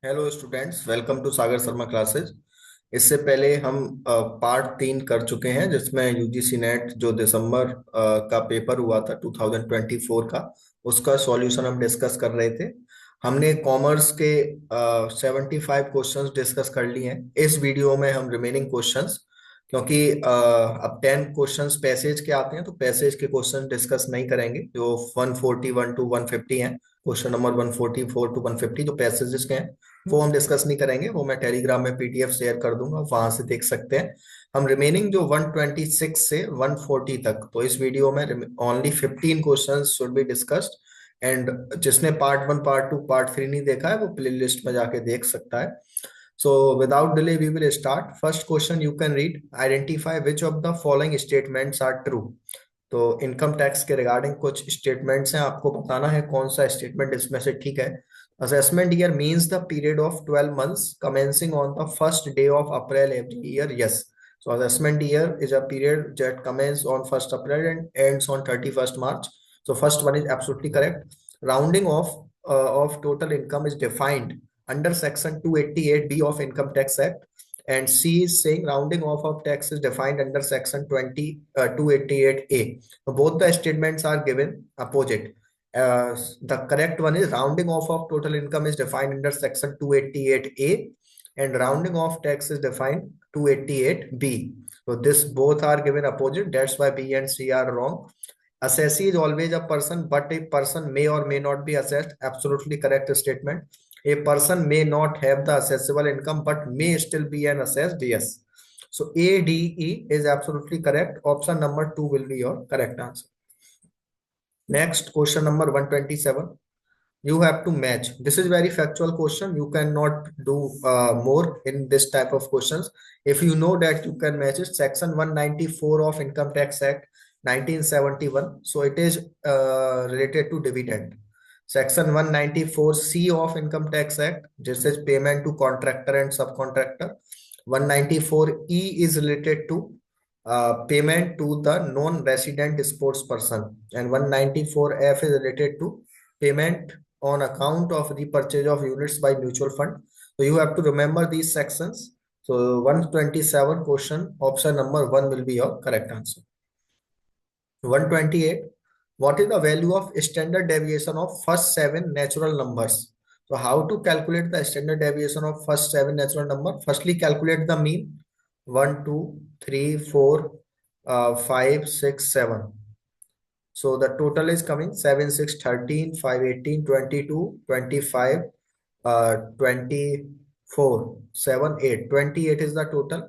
Hello students, welcome to Sagar Sharma classes. इससे पहले हम पार्ट 3 कर चुके हैं, जिसमें यूजीसी नेट जो दिसंबर का पेपर हुआ था 2024 का, उसका सॉल्यूशन हम डिस्कस कर रहे थे। हमने कॉमर्स के 75 क्वेश्चंस डिस्कस कर लिए हैं। इस वीडियो में हम रिमेनिंग क्वेश्चंस, क्योंकि अब 10 क्वेश्चंस पैसेज के आते हैं, तो पैसेज के क्वेश्चन डिस्कस नहीं करेंगे। जो 141 टू 150 हैं, क्वेश्चन नंबर 144 टू 150 जो पैसेजेस के हैं, वो हम डिस्कस नहीं करेंगे। वो मैं टेलीग्राम में पीडीएफ शेयर कर दूंगा, वहां से देख सकते हैं। हम रिमेनिंग जो 126 से 140 तक, तो इस वीडियो में only 15 questions should be discussed. And जिसने पार्ट 1 पार्ट 2 पार्ट 3 नहीं देखा है, वो प्ले लिस्ट में जाके देख सकता है। So without delay we will start. First question you can read, identify which of the following statements are true. तो इनकम टैक्स के रिगार्डिंग कुछ स्टेटमेंट्स हैं, आपको बताना है कौन सा स्टेटमेंट इसमें से ठीक है। Assessment year means the period of 12 months commencing on the first day of April every year. Yes, so assessment year is a period that commences on 1st April and ends on 31st March. So first one is absolutely correct. Rounding off of total income is defined under section 288B of Income Tax Act, and C is saying rounding off of tax is defined under section 288A. So both the statements are given opposite. The correct one is rounding off of total income is defined under section 288A, and rounding off tax is defined 288B. So this both are given opposite. That's why B and C are wrong. Assessee is always a person, but a person may or may not be assessed. Absolutely correct statement. A person may not have the assessable income, but may still be an assessed. Yes. So A, D, E is absolutely correct. Option number 2 will be your correct answer. Next, question number 127. You have to match. This is very factual question. You cannot do more in this type of questions. If you know that you can match it, section 194 of Income Tax Act 1971, so it is related to dividend. Section 194C of Income Tax Act, this is payment to contractor and subcontractor. 194E is related to payment to the non-resident sports person, and 194F is related to payment on account of the purchase of units by mutual fund. So you have to remember these sections. So 127 question, option number 1 will be your correct answer. 128. What is the value of standard deviation of first 7 natural numbers? So how to calculate the standard deviation of first 7 natural number? Firstly, calculate the mean. 1, 2, 3, 4, 5, 6, 7. So the total is coming 7, 6, 13, 5, 18, 22, 25, 24, 7, 8. 28 is the total.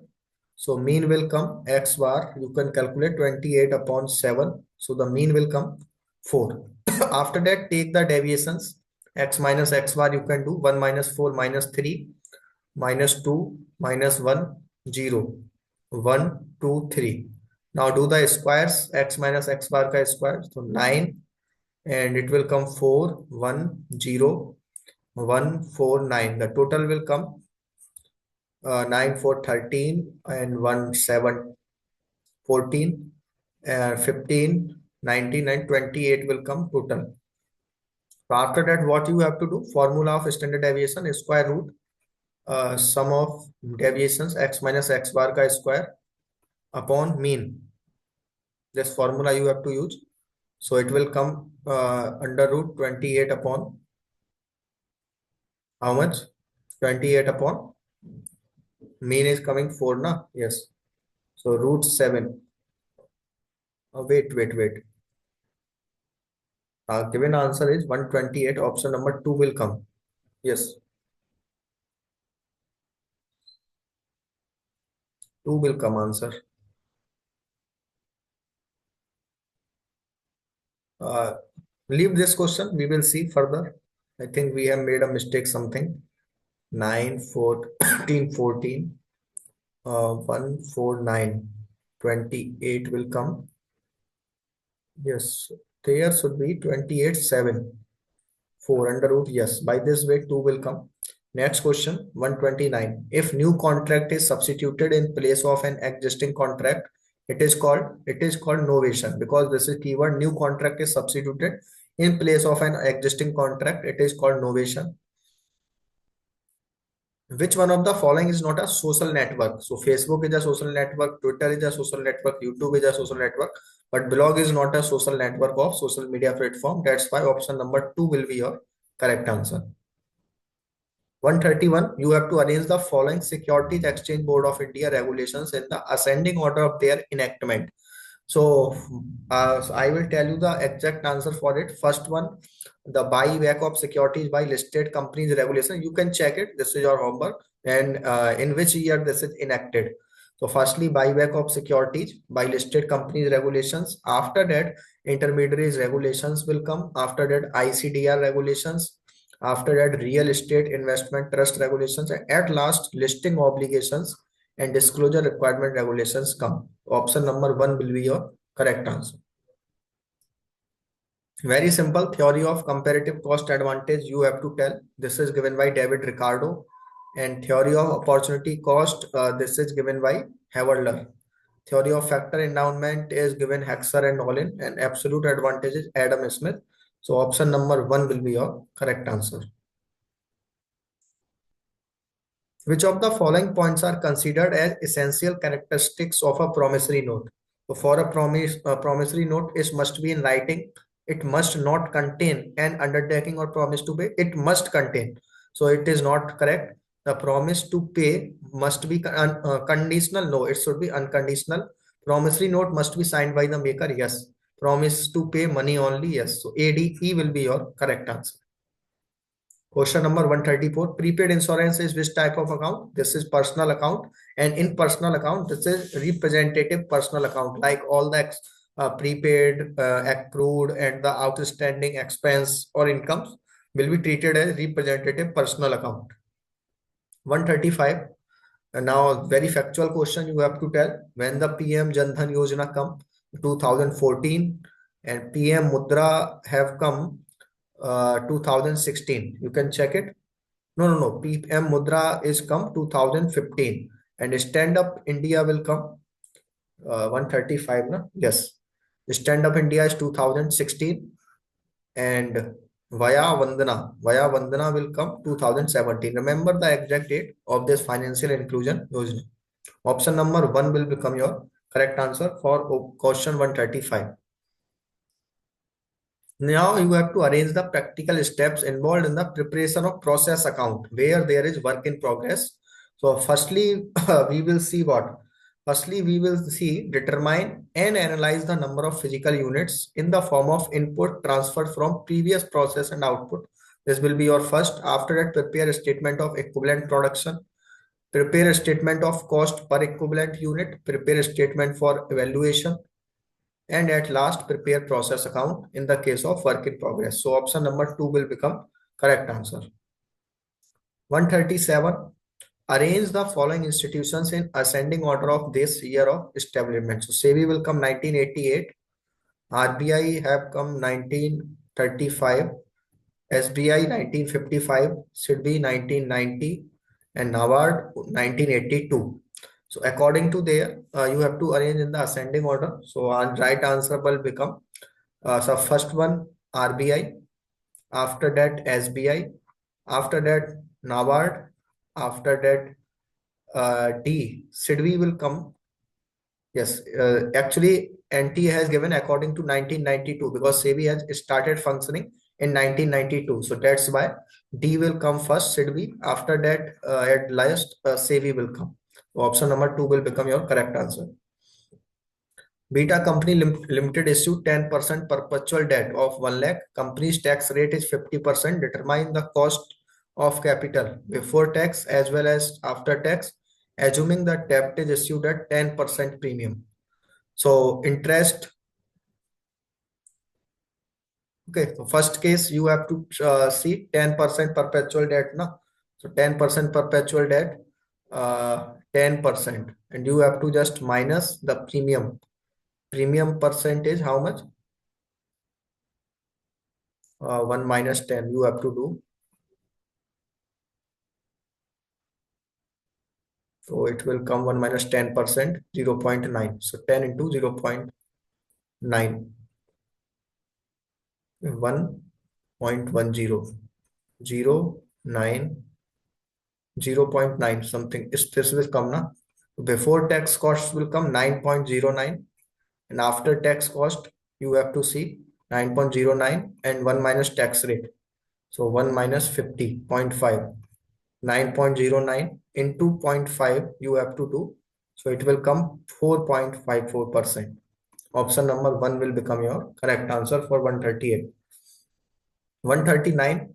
So mean will come x bar. You can calculate 28 upon 7. So the mean will come 4. After that, take the deviations. X minus x bar you can do 1 minus 4 minus 3 minus 2 minus 1 0 1 2 3. Now do the squares. X minus x bar ka square, so 9, and it will come 4 1 0 1 4 9. The total will come 9 4 13 and 1 7 14, 15 19 and 28 will come total. So after that, what you have to do, formula of standard deviation is square root sum of deviations x minus x bar ka square upon mean. This formula you have to use. So it will come under root 28 upon how much? 28 upon mean is coming 4 na? Yes. So root 7. Wait. Given answer is 128. Option number 2 will come. Yes. 2 will come answer. Leave this question. We will see further. I think we have made a mistake something. 9 14 14 1 4 9 28 will come. Yes, there should be 28 7 4 under root. Yes, by this way 2 will come. Next question 129. If new contract is substituted in place of an existing contract, it is called novation, because this is keyword. New contract is substituted in place of an existing contract. It is called novation. Which one of the following is not a social network? So Facebook is a social network, Twitter is a social network, YouTube is a social network, but blog is not a social network of social media platform. That's why option number 2 will be your correct answer. 131, you have to arrange the following Securities Exchange Board of India regulations in the ascending order of their enactment. So I will tell you the exact answer for it. First one, the buyback of securities by listed companies regulation. You can check it. This is your homework. And in which year this is enacted. So firstly, buyback of securities by listed companies regulations. After that, intermediaries regulations will come. After that, ICDR regulations. After that, real estate investment trust regulations. And at last, listing obligations and disclosure requirement regulations come. Option number 1 will be your correct answer. Very simple theory of comparative cost advantage you have to tell. This is given by David Ricardo. And theory of opportunity cost, this is given by Haverler. Theory of factor endowment is given Hexer and Nolan. And absolute advantage is Adam Smith. So option number 1 will be your correct answer. Which of the following points are considered as essential characteristics of a promissory note? So for a promissory note, it must be in writing. It must not contain an undertaking or promise to pay. It must contain. So it is not correct. The promise to pay must be conditional. No, it should be unconditional. Promissory note must be signed by the maker. Yes. Promise to pay money only. Yes. So ADE will be your correct answer. Question number 134. Prepaid insurance is which type of account? This is personal account. And in personal account, this is representative personal account. Like all the prepaid, accrued, and the outstanding expense or incomes will be treated as representative personal account. 135. And now, very factual question you have to tell. When the PM Jan Dhan Yojana come, 2014, and PM Mudra have come 2016. You can check it. No. PM Mudra is come 2015 and Stand Up India will come 135. No? Yes. Stand Up India is 2016 and Vaya Vandana will come 2017. Remember the exact date of this financial inclusion Yojana. Option number 1 will become your correct answer for question 135. Now you have to arrange the practical steps involved in the preparation of process account where there is work in progress. So firstly, we will see what? Firstly, we will see determine and analyze the number of physical units in the form of input transferred from previous process and output. This will be your first. After that, prepare a statement of equivalent production. Prepare a statement of cost per equivalent unit. Prepare a statement for evaluation and at last prepare process account in the case of work in progress. So option number 2 will become correct answer. 137. Arrange the following institutions in ascending order of this year of establishment. So SEBI will come 1988, RBI have come 1935, SBI 1955, SIDBI 1990, and NABARD 1982. So according to there, you have to arrange in the ascending order. So our right answer will become so first one RBI, after that SBI, after that NABARD, after that D SIDBI will come. Yes, actually NT has given according to 1992 because SEBI has started functioning in 1992. So that's why D will come first, SIDBI. After that, at last, SEBI will come. So option number 2 will become your correct answer. Beta Company Limited issued 10% perpetual debt of 1 lakh. Company's tax rate is 50%. Determine the cost of capital before tax as well as after tax, assuming the debt is issued at 10% premium. So interest. Okay, so first case you have to see 10% perpetual debt. No? So 10% perpetual debt, 10%. And you have to just minus the premium. Premium percentage, how much? 1 minus 10 you have to do. So it will come 1 minus 10%, 0.9. So 10 into 0.9. 1.10. 0.9 0.9 something. This will come now. Before tax costs will come 9.09, and after tax cost you have to see 9.09 and 1 minus tax rate. So 1 minus 50.5. 9.09 into 0.5 you have to do. So it will come 4.54%. Option number 1 will become your correct answer for 138. 139.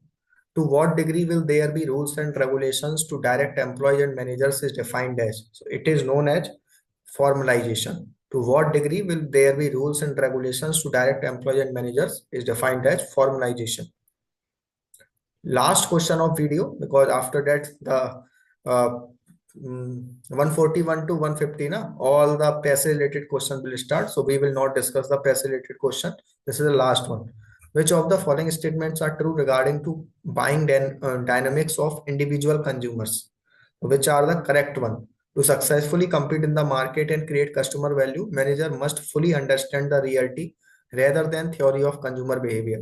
To what degree will there be rules and regulations to direct employees and managers is defined as? So it is known as formalization. To what degree will there be rules and regulations to direct employees and managers is defined as formalization. Last question of video, because after that the 141 to 150 na, all the passive related question will start, so we will not discuss the passive related question. This is the last one. Which of the following statements are true regarding to buying dynamics of individual consumers? Which are the correct one? To successfully compete in the market and create customer value, manager must fully understand the reality rather than theory of consumer behavior.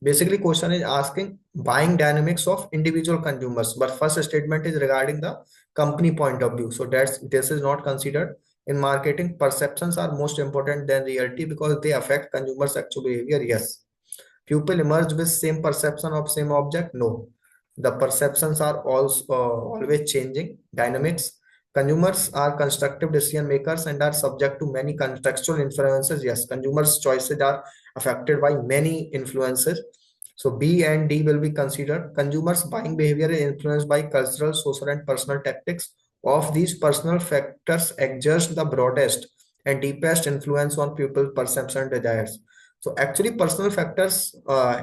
Basically, question is asking buying dynamics of individual consumers, but first statement is regarding the company point of view. So this is not considered. In marketing, perceptions are most important than reality because they affect consumers' actual behavior. Yes. People emerge with same perception of same object. No, the perceptions are also always changing. Dynamics. Consumers are constructive decision makers and are subject to many contextual influences. Yes, consumers' choices are affected by many influences. So B and D will be considered. Consumers' buying behavior is influenced by cultural, social, and personal tactics. Of these personal factors exert the broadest and deepest influence on people's perception and desires. So actually personal factors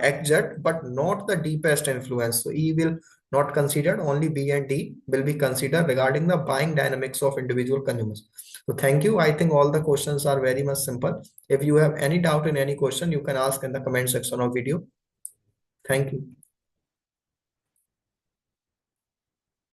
exert, but not the deepest influence. So E will not considered, only B and D will be considered regarding the buying dynamics of individual consumers. So thank you. I think all the questions are very much simple. If you have any doubt in any question, you can ask in the comment section of video. Thank you.